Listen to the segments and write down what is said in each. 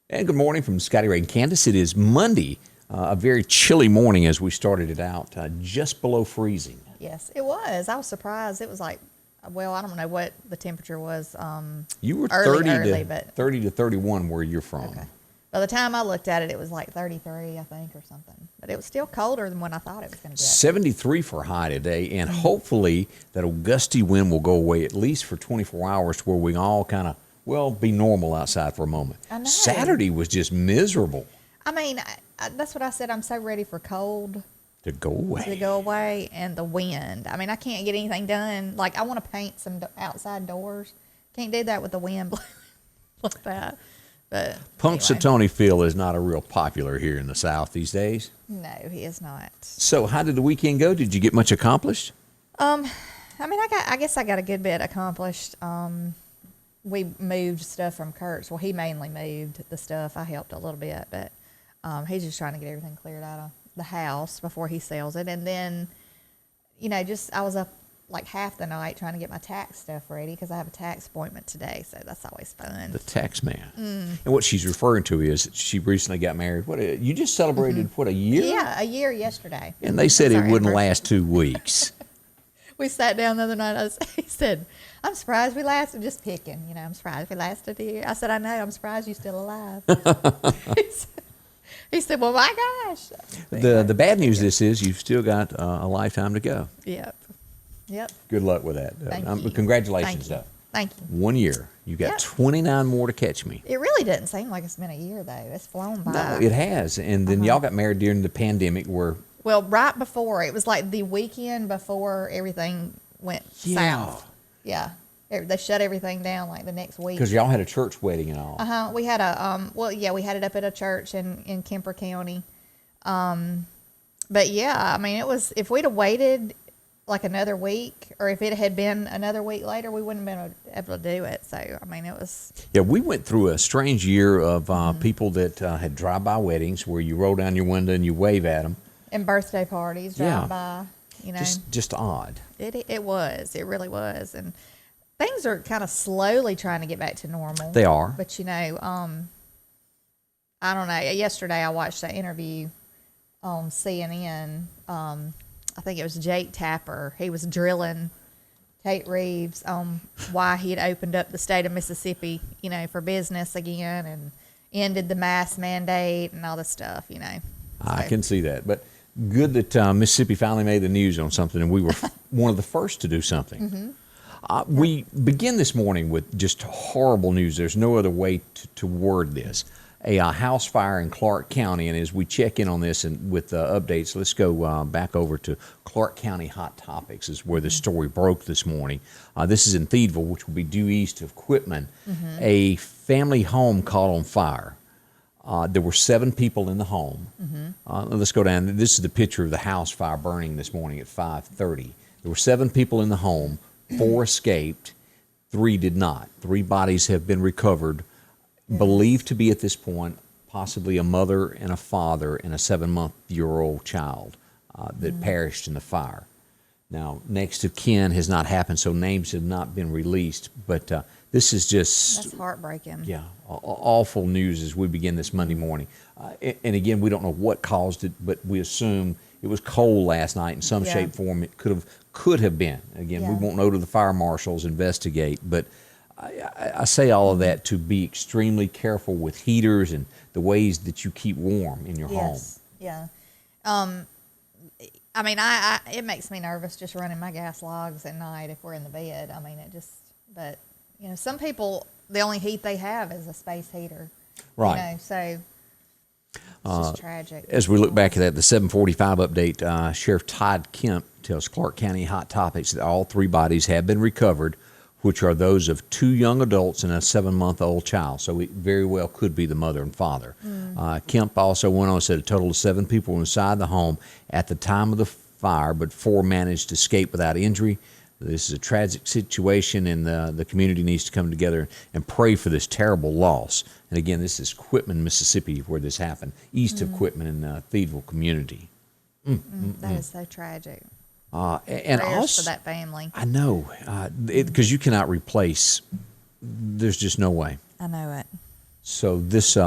And good morning from Scotty Ray Candace. It is Monday, a very chilly morning as we started it out, just below freezing. Yes, it was. I was surprised. It was like, well, I don't know what the temperature was. You were early, 30 to 31 where you're from. Okay. By the time I looked at it, it was like 33, I think, or something. But it was still colder than what I thought it was going to get. 73 for high today, and hopefully that old gusty wind will go away at least for 24 hours to where we all kind of, be normal outside for a moment. I know. Saturday was just miserable. I mean, that's what I said. I'm so ready for cold To go away. And the wind. I mean, I can't get anything done. Like, I want to paint some outside doors. Can't do that with the wind blowing like that. But Punxsutawney Phil is not a real popular here in the South these days. No, he is not. So how did the weekend go? Did you get much accomplished? I mean, I guess I got a good bit accomplished. We moved stuff from Kurt's. Well, he mainly moved the stuff. I helped a little bit, but he's just trying to get everything cleared out of the house before he sells it. And then, I was up like half the night trying to get my tax stuff ready because I have a tax appointment today, so that's always fun. The tax man. And what she's referring to is she recently got married. You just celebrated, a year? Yeah, a year yesterday. And they said it wouldn't last 2 weeks. We sat down the other night. He said, I'm surprised we lasted, just picking, I'm surprised we lasted a year. I said, I know, I'm surprised you're still alive. He said, well, my gosh. The bad news is you've still got a lifetime to go. Yep. Good luck with that. Thank you. Congratulations, though. Thank you. 1 year. You got 29 more to catch me. It really doesn't seem like it's been a year, though. It's flown by. No, it has. And then y'all got married during the pandemic where... Well, right before. It was like the weekend before everything went south. Yeah. They shut everything down like the next week. Because y'all had a church wedding and all. We had we had it up at a church in Kemper County. But yeah, I mean, it was, if we'd have waited like another week, or if it had been another week later, we wouldn't have been able to do it. So, I mean, it was. Yeah, we went through a strange year of people that had drive-by weddings where you roll down your window and you wave at them. And birthday parties, drive-by, Just odd. It was. It really was. And things are kind of slowly trying to get back to normal. They are. But, I don't know. Yesterday I watched an interview on CNN. I think it was Jake Tapper. He was drilling Tate Reeves on why he had opened up the state of Mississippi, for business again and ended the mask mandate and all this stuff, So. I can see that. But good that Mississippi finally made the news on something, and we were one of the first to do something. We begin this morning with just horrible news. There's no other way to word this. A house fire in Clarke County, and as we check in on this and with updates, let's go back over to Clarke County Hot Topics is where the story broke this morning. This is in Thiedville, which will be due east of Quitman. A family home caught on fire. There were 7 people in the home. Let's go down. This is the picture of the house fire burning this morning at 5:30. There were 7 people in the home. 4 escaped. 3 did not. 3 bodies have been recovered, believed to be at this point possibly a mother and a father and a 7-month-old child that perished in the fire. Now, next of kin has not happened, so names have not been released, but this is just... That's heartbreaking. Yeah, awful news as we begin this Monday morning. And again, we don't know what caused it, but we assume it was cold last night in some shape, form. It could have been. Again, we won't know till the fire marshals investigate, but I say all of that to be extremely careful with heaters and the ways that you keep warm in your home. Yeah. I mean, it makes me nervous just running my gas logs at night if we're in the bed. I mean, but some people, the only heat they have is a space heater. Right. So it's just tragic. As we look back at that, the 745 update, Sheriff Todd Kemp tells Clarke County Hot Topics that all 3 bodies have been recovered, which are those of 2 young adults and a 7-month-old child. So it very well could be the mother and father. Kemp also went on and said a total of 7 people were inside the home at the time of the fire, but 4 managed to escape without injury. This is a tragic situation, and the community needs to come together and pray for this terrible loss. And again, this is Quitman, Mississippi, where this happened, east of Quitman in the Thiedville community. That is so tragic. And Prayers also, for that family. I know, because you cannot replace. There's just no way. I know it. So this,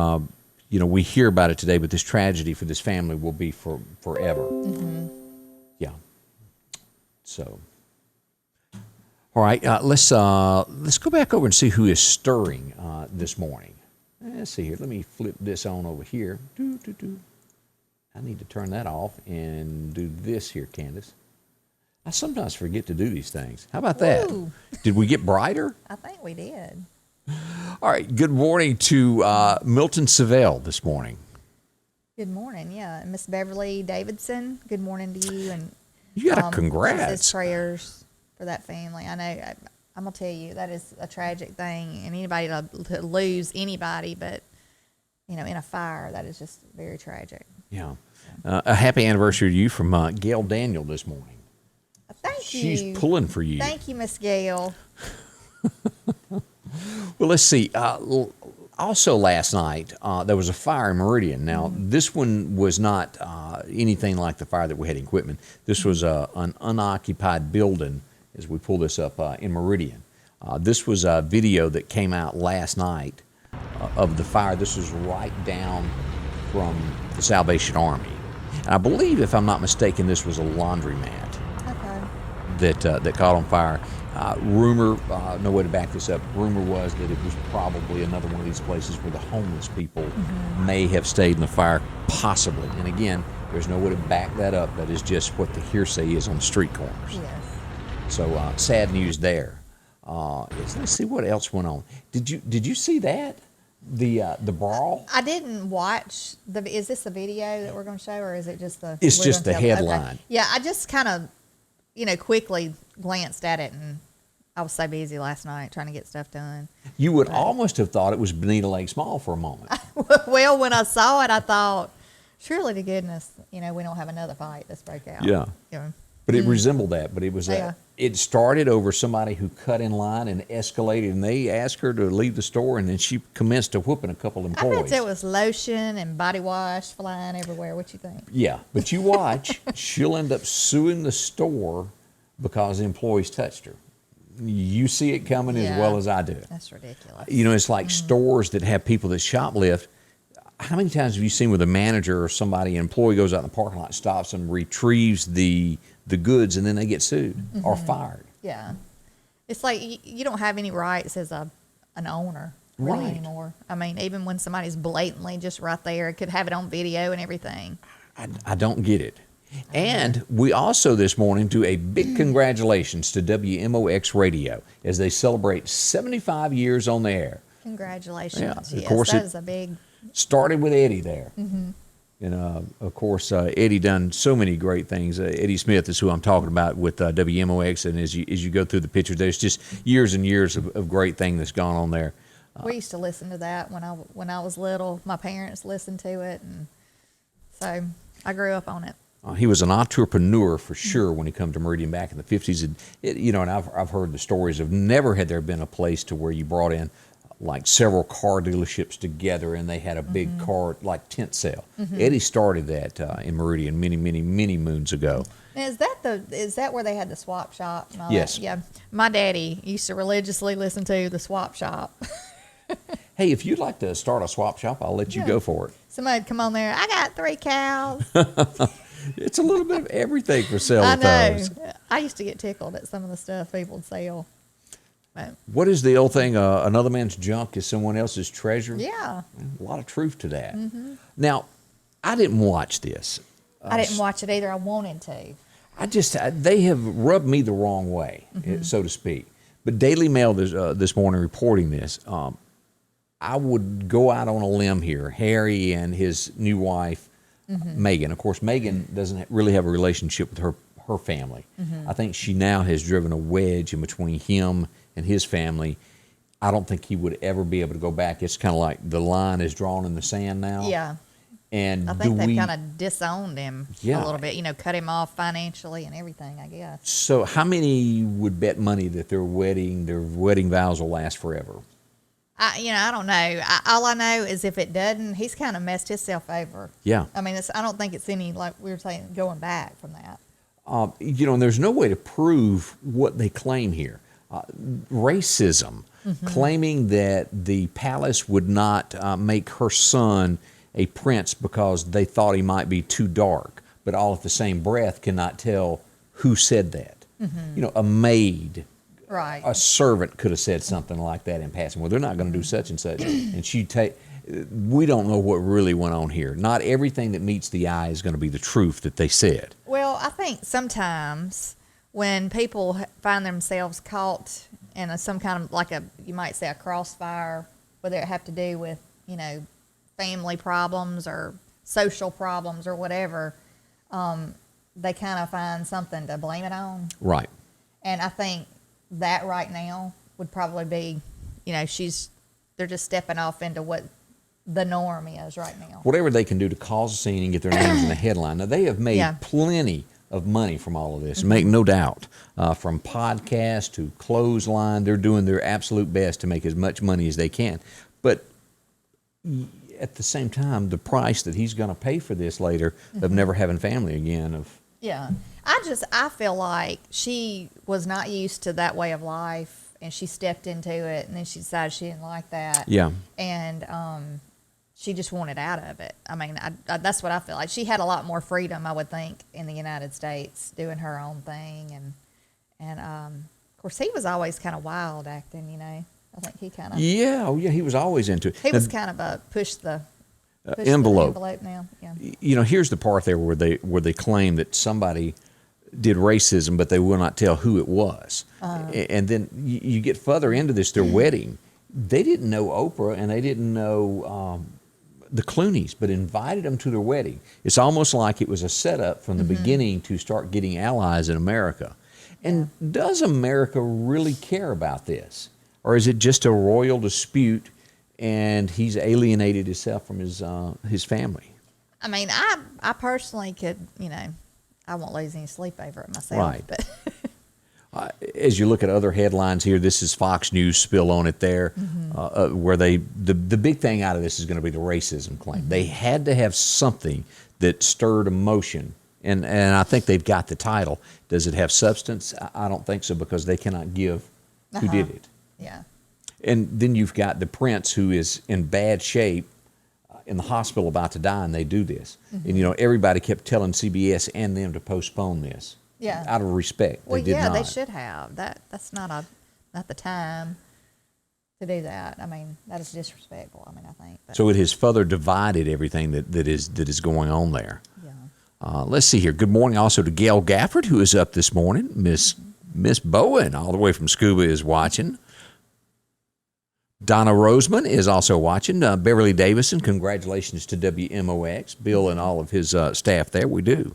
we hear about it today, but this tragedy for this family will be for forever. Mm-hmm. Yeah. So, all right, let's go back over and see who is stirring this morning. Let's see here. Let me flip this on over here. I need to turn that off and do this here, Candace. I sometimes forget to do these things. How about that? Woo. Did we get brighter? I think we did. All right. Good morning to Milton Savell this morning. Good morning, yeah. And Miss Beverly Davidson, good morning to you. And You got a congrats. Says prayers for that family. I know, I'm going to tell you, that is a tragic thing. And anybody to lose anybody, but, in a fire, that is just very tragic. Yeah. A happy anniversary to you from Gail Daniel this morning. Thank you. She's pulling for you. Thank you, Miss Gail. Well, let's see. Also last night, there was a fire in Meridian. Now, this one was not anything like the fire that we had in Quitman. This was an unoccupied building, as we pull this up, in Meridian. This was a video that came out last night of the fire. This was right down from the Salvation Army. And I believe, if I'm not mistaken, this was a laundromat that caught on fire. Rumor, no way to back this up, rumor was that it was probably another one of these places where the homeless people may have stayed in the fire, possibly. And again, there's no way to back that up. That is just what the hearsay is on the street corners. Yes. So sad news there. Let's see what else went on. Did you see that? The brawl? I didn't watch is this a video that we're going to show, or is it just the? It's just the headline. Okay. Yeah, I just kind of, quickly glanced at it, and I was so busy last night trying to get stuff done. You would almost have thought it was Benita Lake Small for a moment. Well, when I saw it, I thought, surely to goodness, we don't have another fight that's broke out. Yeah. But it resembled that. But it was it started over somebody who cut in line and escalated, and they asked her to leave the store, and then she commenced to whooping a couple of employees. I bet there was lotion and body wash flying everywhere. What you think? Yeah, but you watch, she'll end up suing the store because the employees touched her. You see it coming as well as I do. That's ridiculous. It's like stores that have people that shoplift. How many times have you seen where the manager or somebody, an employee, goes out in the parking lot, stops them, retrieves the goods, and then they get sued or fired? Yeah. It's like you don't have any rights as an owner really anymore. I mean, even when somebody's blatantly just right there, could have it on video and everything. I don't get it. And we also this morning do a big congratulations to WMOX Radio as they celebrate 75 years on the air. Congratulations. Yeah, yes, of course that is a big... Started with Eddie there. And, of course, Eddie done so many great things. Eddie Smith is who I'm talking about with WMOX. And as you go through the pictures, there's just years and years of great thing that's gone on there. We used to listen to that when I was little. My parents listened to it, and so I grew up on it. He was an entrepreneur for sure when he come to Meridian back in the 50s. And I've heard the stories of never had there been a place to where you brought in like several car dealerships together and they had a big car like tent sale. Eddie started that in Meridian many, many, many moons ago. Now, is that where they had the swap shop? And all Yes. That? Yeah. My daddy used to religiously listen to the swap shop. Hey, if you'd like to start a swap shop, I'll let you go for it. Somebody'd come on there. I got 3 cows. It's a little bit of everything for sale I with know. those. I used to get tickled at some of the stuff people would sell. But, What is the old thing? Another man's junk is someone else's treasure. yeah. A lot of truth to that. Now, I didn't watch this. I didn't watch it either. I wanted to. They have rubbed me the wrong way, so to speak. But Daily Mail this morning reporting this. I would go out on a limb here. Harry and his new wife, Meghan. Of course, Meghan doesn't really have a relationship with her family. I think she now has driven a wedge in between him and his family. I don't think he would ever be able to go back. It's kind of like the line is drawn in the sand now. Yeah. And I think they've kind of disowned him a little bit, cut him off financially and everything, I guess. So how many would bet money that their wedding vows will last forever? I don't know. All I know is if it doesn't, he's kind of messed himself over. Yeah. I mean, I don't think it's any, like we were saying, going back from that. And there's no way to prove what they claim here. Racism. claiming that the palace would not make her son a prince because they thought he might be too dark, but all at the same breath cannot tell who said that. You know, a maid, Right. a servant could have said something like that in passing. Well, they're not going to do such and such. And we don't know what really went on here. Not everything that meets the eye is going to be the truth that they said. Well, I think sometimes when people find themselves caught in some kind of, like you might say a crossfire, whether it have to do with, you know, family problems or social problems or whatever, they kind of find something to blame it on. Right. And I think that right now would probably be, you know, they're just stepping off into what the norm is right now. Whatever they can do to cause a scene and get their names in the headline. Now, they have made plenty of money from all of this, make no doubt. From podcast to clothesline, they're doing their absolute best to make as much money as they can. But at the same time, the price that he's going to pay for this later of never having family again. Yeah. I feel like she was not used to that way of life, and she stepped into it, and then she decided she didn't like that. Yeah. And she just wanted out of it. I mean, that's what I feel like. She had a lot more freedom, I would think, in the United States, doing her own thing. And of course, he was always kind of wild acting, you know. I think he kind of... Yeah, he was always into it. He was kind of a push the envelope now. Yeah. You know, here's the part there where they claim that somebody did racism, but they will not tell who it was. And then you get further into this, their wedding. They didn't know Oprah, and they didn't know the Clooneys, but invited them to their wedding. It's almost like it was a setup from the beginning to start getting allies in America. And does America really care about this? Or is it just a royal dispute, and he's alienated himself from his family? I mean, I personally could, you know, I won't lose any sleep over it myself. Right. But as you look at other headlines here, this is Fox News spill on it there, where the big thing out of this is going to be the racism claim. They had to have something that stirred emotion, and I think they've got the title. Does it have substance? I don't think so, because they cannot give who did it. Yeah. And then you've got the prince who is in bad shape in the hospital about to die, and they do this. And, you know, everybody kept telling CBS and them to postpone this. Yeah. Out of respect. Well, they did not. They should have. That's not the time to do that. I mean, that is disrespectful, I mean, I think. But. So it has further divided everything that is going on there. Yeah. Let's see here. Good morning also to Gail Gafford, who is up this morning. Miss Bowen, all the way from Scuba, is watching. Donna Roseman is also watching. Beverly Davison, congratulations to WMOX. Bill and all of his staff there, we do.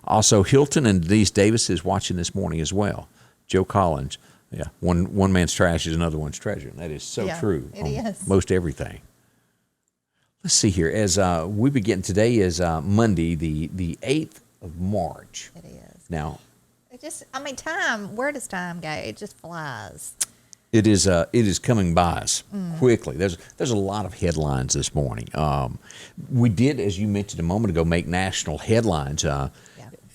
Also, Hilton and Denise Davis is watching this morning as well. Joe Collins, yeah, one man's trash is another one's treasure. And that is so true it on is. most everything. Let's see here. As we begin, today is Monday, the 8th of March. It is. Now, time, where does time go? It just flies. it is coming by us quickly. There's a lot of headlines this morning. We did, as you mentioned a moment ago, make national headlines.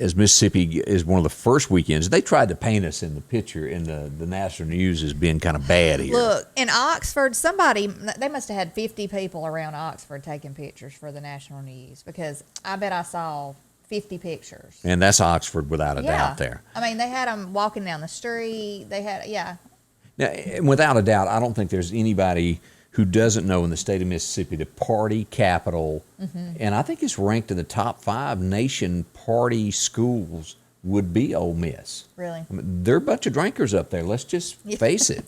As Mississippi is one of the first weekends, they tried to paint us in the picture in the national news as being kind of bad here. Look, in Oxford, they must have had 50 people around Oxford taking pictures for the national news, because I bet I saw 50 pictures. And that's Oxford without a doubt there. I mean, they had them walking down the street. They had, Now, without a doubt, I don't think there's anybody who doesn't know in the state of Mississippi the party capital, and I think it's ranked in the top 5 nation party schools would be Ole Miss. Really? I mean, they're a bunch of drinkers up there. Let's just face it.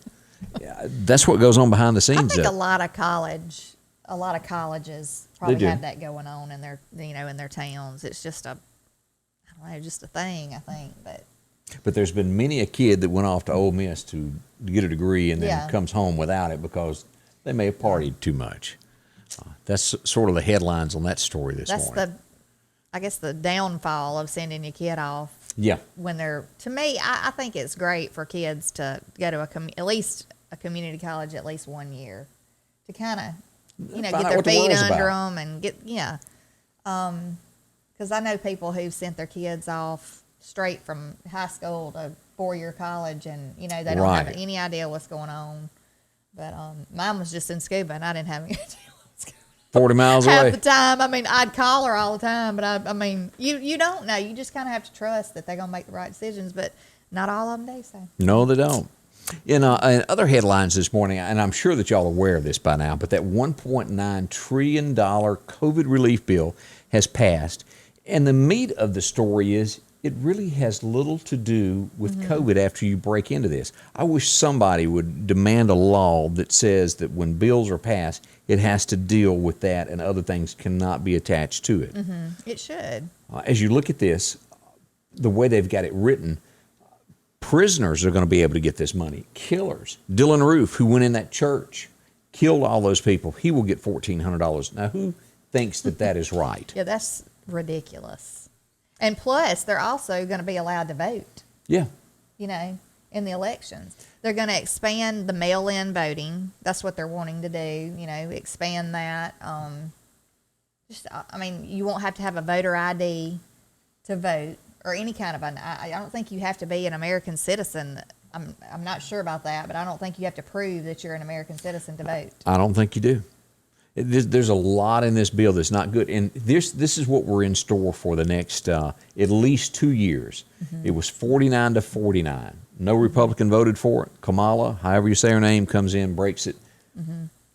That's what goes on behind the scenes. I think a lot of colleges probably have that going on in their, in their towns. It's just just a thing, I think, But there's been many a kid that went off to Ole Miss to get a degree and then comes home without it because they may have partied too much. That's sort of the headlines on that story this morning. I guess the downfall of sending your kid off. Yeah. When to me, I think it's great for kids to go to at least a community college at least 1 year to kind of, get their feet under them and get, because I know people who've sent their kids off straight from high school to 4-year college, and they don't have any idea what's going on. But mine was just in scuba, and I didn't have any 40 miles half away. the time. I mean, I'd call her all the time, but I mean, you don't know. You just kind of have to trust that they're gonna make the right decisions, but not all of them do so. No, they don't. In other headlines this morning, and I'm sure that y'all are aware of this by now, but that $1.9 trillion COVID relief bill has passed. And the meat of the story is it really has little to do with COVID after you break into this. I wish somebody would demand a law that says that when bills are passed, it has to deal with that and other things cannot be attached to it. It should. As you look at this, the way they've got it written, prisoners are going to be able to get this money. Killers. Dylan Roof, who went in that church, killed all those people, he will get $1,400. Now, who thinks that that is right? Yeah, that's ridiculous. And plus, they're also going to be allowed to vote. Yeah. You know, in the elections. They're going to expand the mail-in voting. That's what they're wanting to do, you know, expand that. I mean, you won't have to have a voter ID to vote or any kind of I don't think you have to be an American citizen. I'm not sure about that, but I don't think you have to prove that you're an American citizen to vote. I don't think you do. There's a lot in this bill that's not good. And this is what we're in store for the next at least 2 years. It was 49-49. No Republican voted for it. Kamala, however you say her name, comes in, breaks it.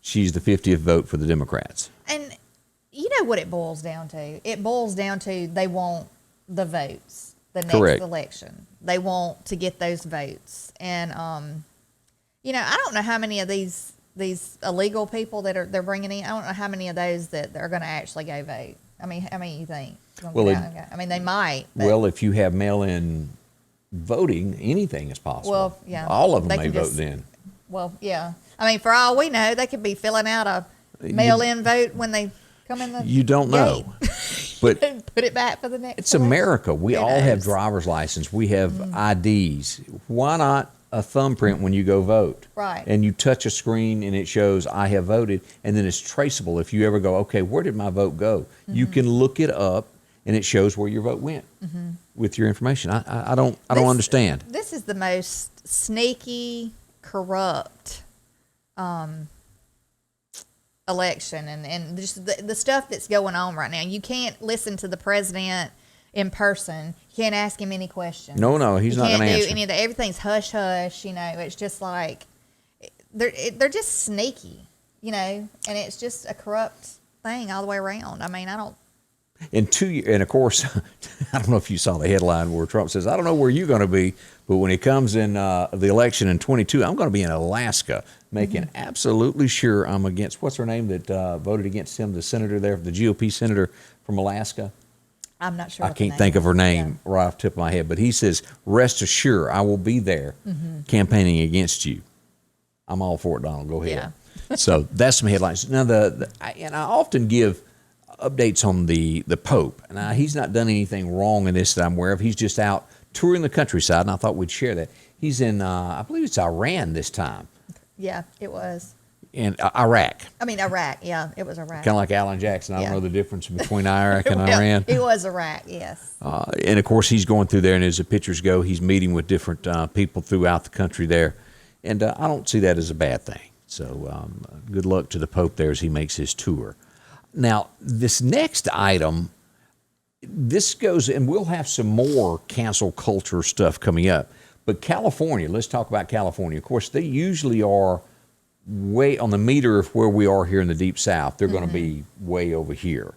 She's the 50th vote for the Democrats. And you know what it boils down to? It boils down to they want the votes the next election. They want to get those votes. And, you know, I don't know how many of these illegal people that they're bringing in, I don't know how many of those that are going to actually go vote. I mean, how many you think? Well, I mean, they might. Well, if you have mail-in voting, anything is possible. Well, yeah. All of them may vote then. Well, yeah. I mean, for all we know, they could be filling out a mail-in vote when they come in the You don't know. But and put it back for the next it's election. America. We all have driver's license. We have IDs. Why not a thumbprint when you go vote? Right. And you touch a screen and it shows I have voted, and then it's traceable. If you ever go, okay, where did my vote go? You can look it up and it shows where your vote went with your information. I don't understand. This is the most sneaky, corrupt election, and just the stuff that's going on right now. You can't listen to the president in person. You can't ask him any questions. No, he's not going to answer. You can't do any of that. Everything's hush hush. You know, it's just like they're just sneaky. You know, and it's just a corrupt thing all the way around. I mean, I don't. In 2 years, and of course, I don't know if you saw the headline where Trump says, I don't know where you're going to be, but when he comes in the election in 22, I'm going to be in Alaska, making absolutely sure I'm against, what's her name that voted against him, the senator there, the GOP senator from Alaska? I'm not sure. I can't think of her name right off the tip of my head, but he says, rest assured, I will be there campaigning against you. I'm all for it, Donald. Go ahead. Yeah. So that's some headlines. Now, and I often give updates on the Pope. Now, he's not done anything wrong in this that I'm aware of. He's just out touring the countryside, and I thought we'd share that. He's in, I believe it's Iran this time. Yeah, it was. In Iraq. I mean, Iraq. Yeah, it was Iraq. Kind of like Alan Jackson. I don't know the difference between Iraq and Iran. It was Iraq, yes. And, of course, he's going through there, and as the pictures go, he's meeting with different people throughout the country there. And I don't see that as a bad thing. So good luck to the Pope there as he makes his tour. Now, this next item, this goes, and we'll have some more cancel culture stuff coming up. But California, let's talk about California. Of course, they usually are way on the meter of where we are here in the Deep South. They're going to be way over here.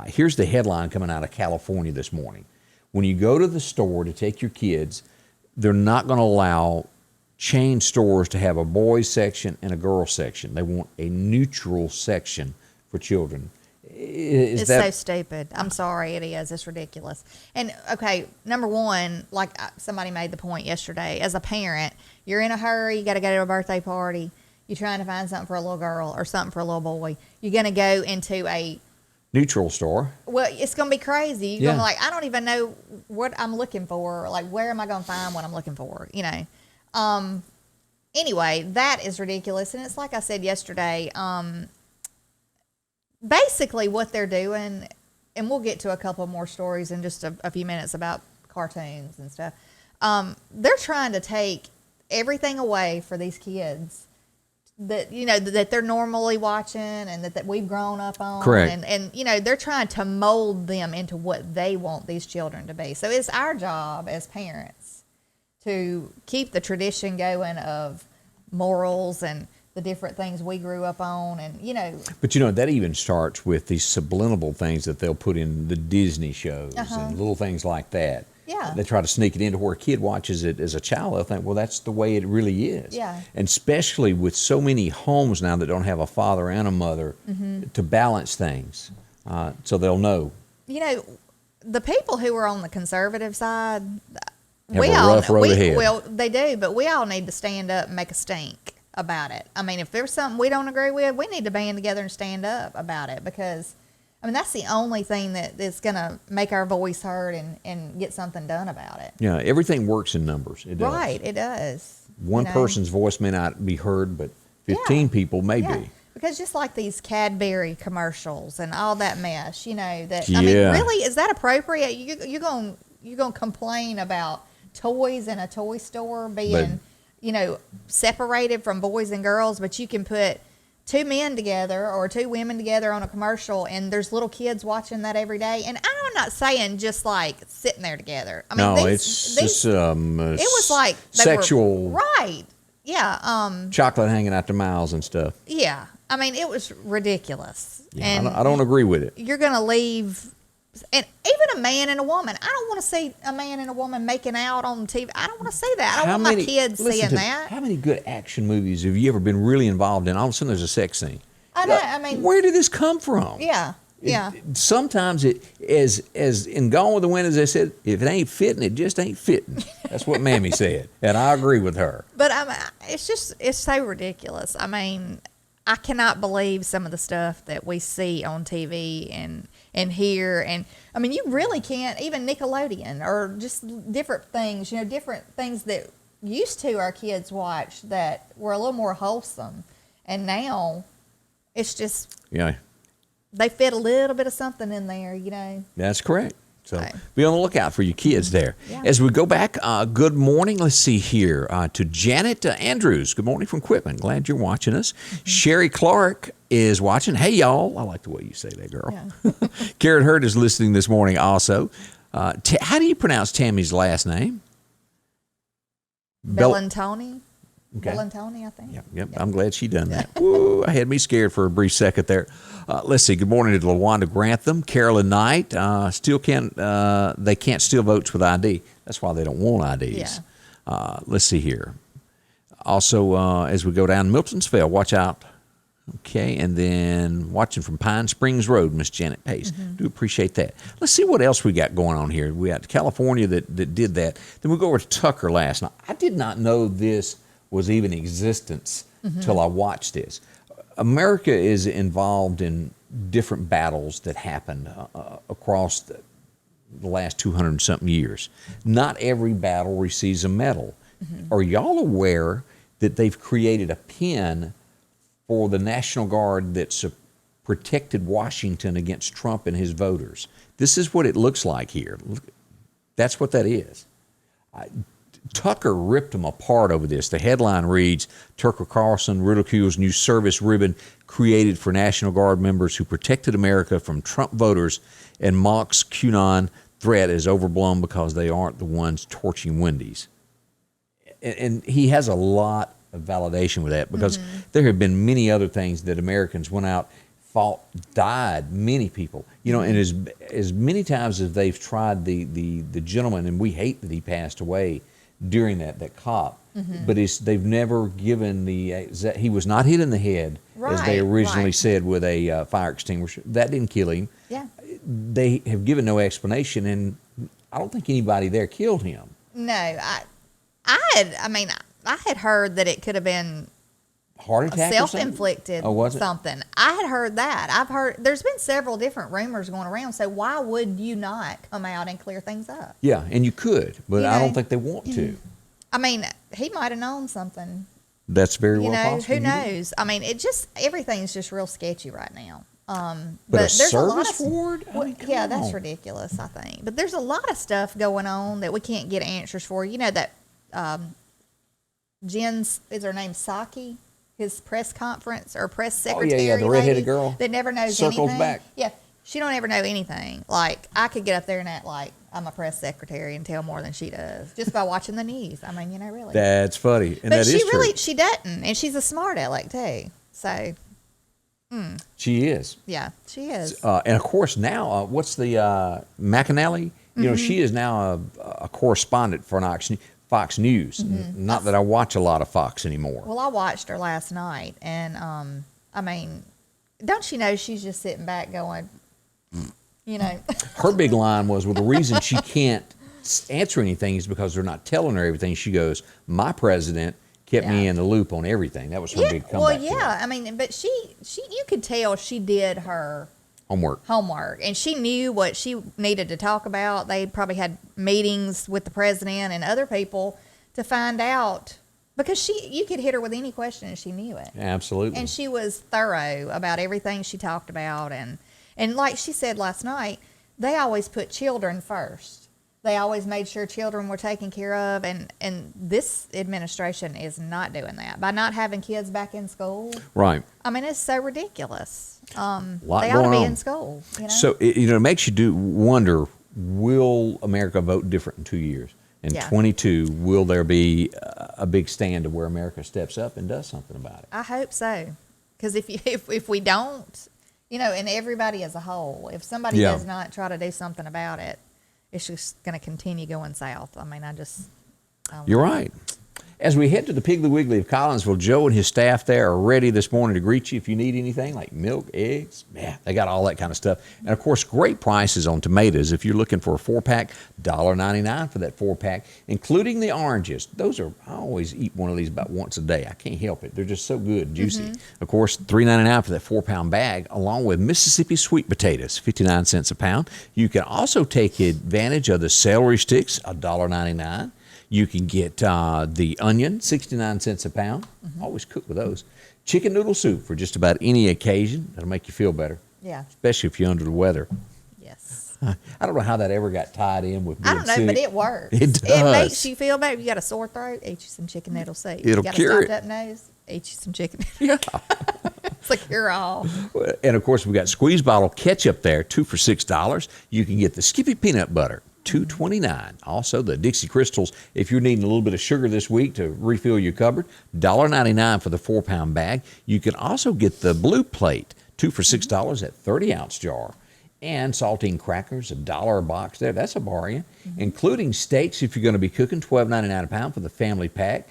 Here's the headline coming out of California this morning. When you go to the store to take your kids, they're not going to allow chain stores to have a boys section and a girls section. They want a neutral section for children. It's so stupid. I'm sorry, it is. It's ridiculous. And, okay, number one, like somebody made the point yesterday, as a parent, you're in a hurry, you got to go to a birthday party, you're trying to find something for a little girl or something for a little boy. You're going to go into a neutral store. Well, it's going to be crazy. You're going to be like, I don't even know what I'm looking for. Like, where am I going to find what I'm looking for? You know? Anyway, that is ridiculous. And it's like I said yesterday, basically what they're doing, and we'll get to a couple more stories in just a few minutes about cartoons and stuff. They're trying to take everything away for these kids that that they're normally watching and that we've grown up on. Correct. And they're trying to mold them into what they want these children to be. So it's our job as parents to keep the tradition going of morals and the different things we grew up on, and But that even starts with these subliminal things that they'll put in the Disney shows and little things like that. Yeah. They try to sneak it into where a kid watches it as a child. They'll think, well, that's the way it really is. Yeah. And especially with so many homes now that don't have a father and a mother to balance things, so they'll know. The people who are on the conservative side, Have a rough road ahead. Well, they do, but we all need to stand up and make a stink about it. I mean, if there's something we don't agree with, we need to band together and stand up about it, because that's the only thing that's going to make our voice heard and get something done about it. Yeah, everything works in numbers. It does. Right, it does. One person's voice may not be heard, but 15 people may be. Because just like these Cadbury commercials and all that mess, that Yeah. really, is that appropriate? You're going to complain about toys in a toy store being, separated from boys and girls, but you can put two men together or two women together on a commercial, and there's little kids watching that every day. And I'm not saying just like sitting there together. It's just it was like sexual, right? Yeah, chocolate hanging out their mouths and stuff. Yeah, it was ridiculous. Yeah, and I don't agree with it. You're gonna leave. And even a man and a woman, I don't want to see a man and a woman making out on TV. I don't want to see that. I don't want my kids seeing that. How many good action movies have you ever been really involved in? All of a sudden there's a sex scene. I know. Where did this come from? Yeah. Sometimes as in Gone with the Wind, as they said, if it ain't fitting, it just ain't fitting. That's what Mammy said, and I agree with her. But it's so ridiculous. I cannot believe some of the stuff that we see on TV and hear, and you really can't. Even Nickelodeon or just different things, different things that used to our kids watch that were a little more wholesome, and now it's just they fit a little bit of something in there, That's correct. So right. Be on the lookout for your kids there. Yeah. As we go back, good morning. Let's see here to Janet Andrews. Good morning from Quitman. Glad you're watching us. Sherry Clarke is watching. Hey, y'all. I like the way you say that, girl. Yeah. Garrett Hurd is listening this morning also. How do you pronounce Tammy's last name? Bellantoni. Okay. Bellantoni, I think. Yep. I'm glad she done that. Woo, I had me scared for a brief second there. Let's see. Good morning to LaWanda Grantham, Carolyn Knight. They can't steal votes with ID. That's why they don't want IDs. Yeah. Let's see here. Also, as we go down Miltonsville, watch out. Okay, and then watching from Pine Springs Road, Miss Janet Pace. Do appreciate that. Let's see what else we got going on here. We got California that did that. Then we go over to Tucker last night. I did not know this was even in existence till I watched this. America is involved in different battles that happened across the last 200-something years. Not every battle receives a medal. Are y'all aware that they've created a pin for the National Guard that's protected Washington against Trump and his voters? This is what it looks like here. That's what that is. Tucker ripped them apart over this. The headline reads, Tucker Carlson ridicules new service ribbon created for National Guard members who protected America from Trump voters and mocks QAnon threat as overblown because they aren't the ones torching Wendy's. And he has a lot of validation with that, because there have been many other things that Americans went out, fought, died, many people. And as many times as they've tried the gentleman, and we hate that he passed away during that cop, but they've never given he was not hit in the head, as they originally said, with a fire extinguisher. That didn't kill him. Yeah. They have given no explanation, and I don't think anybody there killed him. No, I had heard that it could have been Heart attack, self-inflicted, was it? something. I had heard that. I've heard there's been several different rumors going around. So why would you not come out and clear things up? Yeah, and you could, but I don't think they want to. He might have known something. That's very well possible. Who knows? Everything's just real sketchy right now. But there's a a lot service of ward? yeah, that's ridiculous, I think. But there's a lot of stuff going on that we can't get answers for. That Jen's, is her name Psaki? his press conference or press Oh, secretary. yeah, the redheaded lady girl that never knows circles anything. back. Yeah, she don't ever know anything. Like, I could get up there and act like I'm a press secretary and tell more than she does just by watching the news. I mean, really. That's funny, and but that she is really true. she doesn't, and she's a smart aleck too. So. She is. Yeah, she is. And of course now, what's the McAnally? You know, she is now a correspondent for Fox News. Not that I watch a lot of Fox anymore. Well, I watched her last night, and I mean, don't you know she's just sitting back going, you know. Her big line was, well, the reason she can't answer anything is because they're not telling her everything. She goes, my president kept me in the loop on everything. That was her big comeback. Well, yeah, I mean, but she, you could tell she did her homework, and she knew what she needed to talk about. They probably had meetings with the president and other people to find out, because you could hit her with any question and she knew it. Absolutely. And she was thorough about everything she talked about, and like she said last night, they always put children first. They always made sure children were taken care of, and this administration is not doing that by not having kids back in school. Right. I mean, it's so ridiculous. They lot ought to be going on. in school. You know? So it makes you wonder: will America vote different in 2 years? In 22, will there be a big stand to where America steps up and does something about it? I hope so, because if we don't, you know, and everybody as a whole, if somebody does not try to do something about it, it's just going to continue going south. I mean, You're right. As we head to the Piggly Wiggly of Collinsville, Joe and his staff there are ready this morning to greet you if you need anything like milk, eggs. Yeah, they got all that kind of stuff. And, of course, great prices on tomatoes. If you're looking for a 4-pack, $1.99 for that 4-pack, including the oranges. I always eat one of these about once a day. I can't help it. They're just so good, juicy. Of course, $3.99 for that 4-pound bag, along with Mississippi sweet potatoes, 59 cents a pound. You can also take advantage of the celery sticks, $1.99. You can get the onion, 69 cents a pound. Always cook with those. Chicken noodle soup for just about any occasion. That'll make you feel better. Yeah. Especially if you're under the weather. Yes. I don't know how that ever got tied in with being I don't know, sick. but it works. It does. It makes you feel better. You got a sore throat, eat you some chicken noodle soup. It'll cure it. You got a stopped up nose, eat you some chicken. Yeah. It's a cure-all. And, of course, we've got squeeze bottle ketchup there, 2 for $6. You can get the Skippy peanut butter, $2.29. Also, the Dixie Crystals, if you're needing a little bit of sugar this week to refill your cupboard, $1.99 for the 4-pound bag. You can also get the Blue Plate, 2 for $6, that 30-ounce jar. And saltine crackers, $1 a box there. That's a bargain. Including steaks, if you're going to be cooking, $12.99 a pound for the family pack.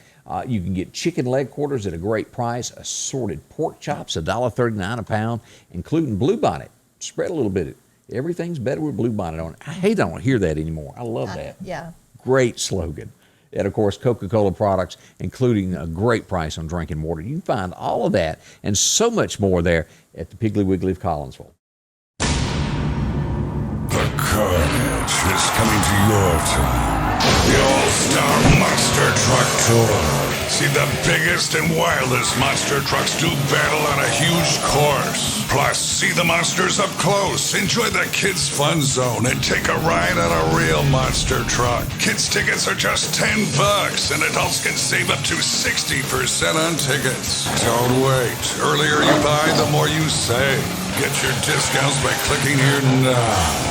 You can get chicken leg quarters at a great price. Assorted pork chops, $1.39 a pound, including Bluebonnet. Spread a little bit. Everything's better with Bluebonnet on it. I hate I don't hear that anymore. I love that. Yeah. Great slogan. And, of course, Coca-Cola products, including a great price on drinking water. You can find all of that and so much more there at the Piggly Wiggly of Collinsville. The carnage is coming to your town. The All-Star Monster Truck Tour. See the biggest and wildest monster trucks do battle on a huge course. Plus, see the monsters up close, enjoy the kids' fun zone, and take a ride on a real monster truck. Kids' tickets are just $10, and adults can save up to 60% on tickets. Don't wait. Earlier you buy, the more you save. Get your discounts by clicking here now.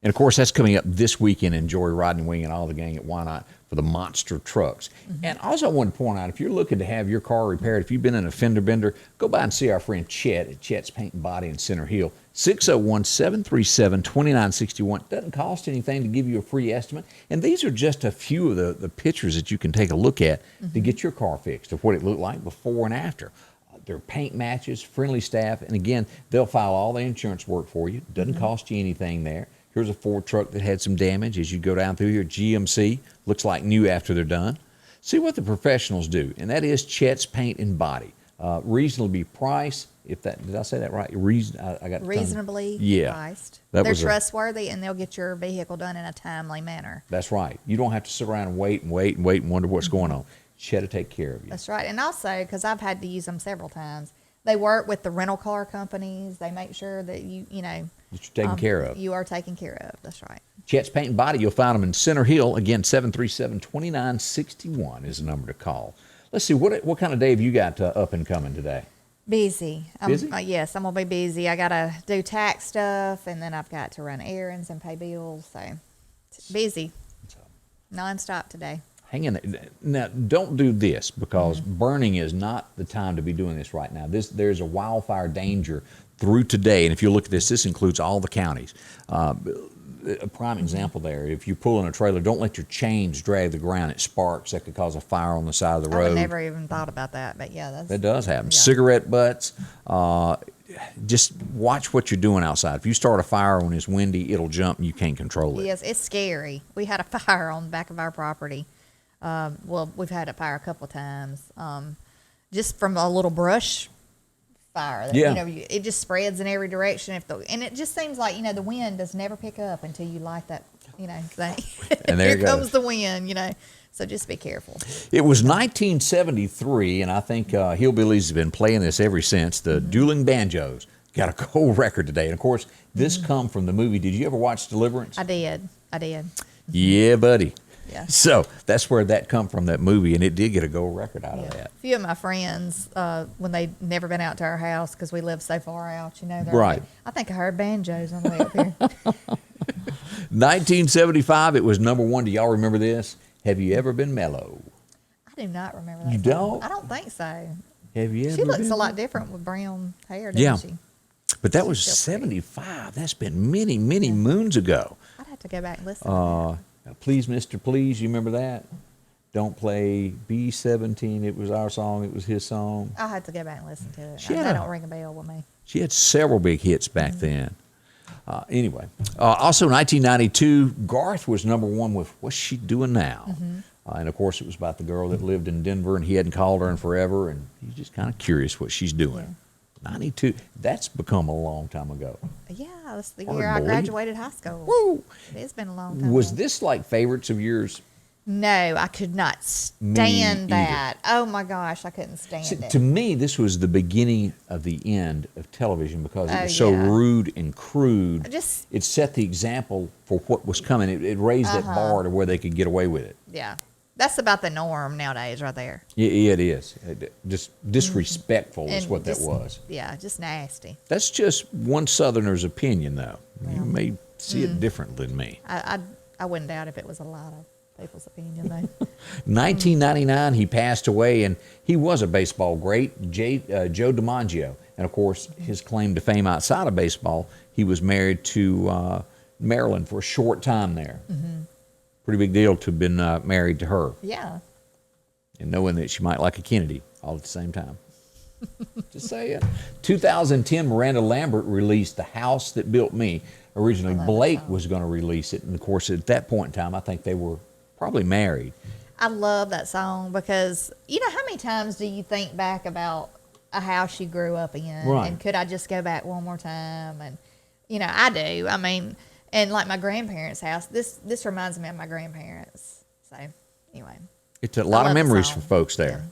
And, of course, that's coming up this weekend. Enjoy Riding Wing and all the gang at Why Not for the monster trucks. And also I want to point out, if you're looking to have your car repaired, if you've been in a fender bender, go by and see our friend Chet at Chet's Paint and Body in Center Hill. 601-737-2961. Doesn't cost anything to give you a free estimate. And these are just a few of the pictures that you can take a look at to get your car fixed, of what it looked like before and after. Their paint matches, friendly staff, and again, they'll file all the insurance work for you. Doesn't cost you anything there. Here's a Ford truck that had some damage. As you go down through here, GMC, looks like new after they're done. See what the professionals do, and that is Chet's Paint and Body. Reasonably priced. Did I say that right? I got Reasonably priced. They're trustworthy, and they'll get your vehicle done in a timely manner. That's right. You don't have to sit around and wait and wonder what's going on. Chet will take care of you. That's right. And also, because I've had to use them several times, they work with the rental car companies. They make sure that you know. That you're taken care of. You are taken care of. That's right. Chets Paint and Body, you'll find them in Center Hill. Again, 737-2961 is the number to call. Let's see, what kind of day have you got up and coming today? Busy. Busy? Yes, I'm going to be busy. I got to do tax stuff, and then I've got to run errands and pay bills. So, it's busy. Nonstop today. Hang in there. Now, don't do this because burning is not the time to be doing this right now. There's a wildfire danger through today, and if you look at this includes all the counties. A prime example there, if you pull in a trailer, don't let your chains drag the ground. It sparks. That could cause a fire on the side of the road. I never even thought about that, but yeah. That does happen. Yeah. Cigarette butts. Just watch what you're doing outside. If you start a fire when it's windy, it'll jump and you can't control it. Yes, it's scary. We had a fire on the back of our property. Well, we've had a fire a couple of times. Just from a little brush fire. Yeah. You know, it just spreads in every direction. And it just seems like, you know, the wind does never pick up until you light that, you know, thing. And there Here it goes. comes the wind, you know. So just be careful. It was 1973, and I think Hillbillies have been playing this ever since. The Dueling Banjos got a gold record today. And, of course, this come from the movie. Did you ever watch Deliverance? I did. Yeah, buddy. Yeah. So that's where that come from, that movie, and it did get a gold record out of that. A few of my friends, when they'd never been out to our house because we live so far out, you know, they're Right. like, I think I heard banjos on the way up here. 1975, it was number one. Do y'all remember this? Have you ever been Mellow? I do not remember that. You song. don't? I don't think so. Have you ever She looks been a lot different with brown hair, doesn't Yeah. she? But that was She's still pretty. 75. That's been many, many moons ago. I'd have to go back and listen to Please, Mr. Please, you remember that? Don't play B-17. It was our song. It was his song. that. I'll have to go back and listen to it. She had That a- don't ring a bell with me. She had several big hits back then. Anyway, also 1992, Garth was number one with What's She Doing Now? And, of course, it was about the girl that lived in Denver, and he hadn't called her in forever, and he's just kind of curious what she's doing. 92, that's become a long time ago. Yeah, that's the Hard year to I believe. graduated high school. Woo! It has been a long time. Was ago. this like favorites of yours? No, I could not stand that. Oh my gosh, I couldn't stand See, it. to me, this was the beginning of the end of television because it Oh, was so yeah. rude and crude. Just- It set the example for what was coming. It raised that bar to where they could get away with it. Yeah, that's about the norm nowadays, right there. Yeah, it is. Just disrespectful is And what that just- was. Yeah, just nasty. That's just one Southerner's opinion, though. You may see it differently than me. I wouldn't doubt if it was a lot of people's opinion, though. 1999, he passed away, and he was a baseball great, Joe Dimaggio. And, of course, his claim to fame outside of baseball, he was married to Marilyn for a short time there. Pretty big deal to have been married to her Yeah. and knowing that she might like a Kennedy all at the same time. Just saying. 2010, Miranda Lambert released The House That Built Me. Originally, Blake was going to release it. And, of course, at that point in time, I think they were probably married. I love that song because, you know, how many times do you think back about a house you grew up in? Right. And could I just go back one more time? And, you know, I do. I mean, and like my grandparents' house, this reminds me of my grandparents. So, anyway. It's a lot of love the memories song. for folks there.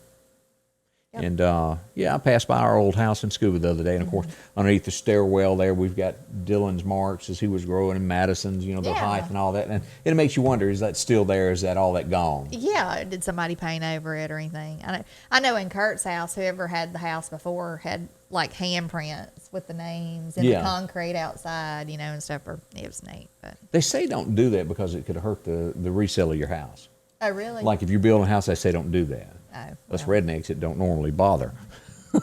Yep. And, I passed by our old house in Scuba the other day. And, of course, underneath the stairwell there, we've got Dylan's marks as he was growing and Madison's, you know, their Yeah. height and all that. And it makes you wonder, is that still there? Is that all that gone? Yeah, did somebody paint over it or anything? I know in Kurt's house, whoever had the house before had like handprints with the names and Yeah. the concrete outside, you know, and stuff. It was neat. But They say don't do that because it could hurt the resale of your house. oh, really? Like if you're building a house, they say don't do that. Oh, Us well. rednecks, it don't normally bother.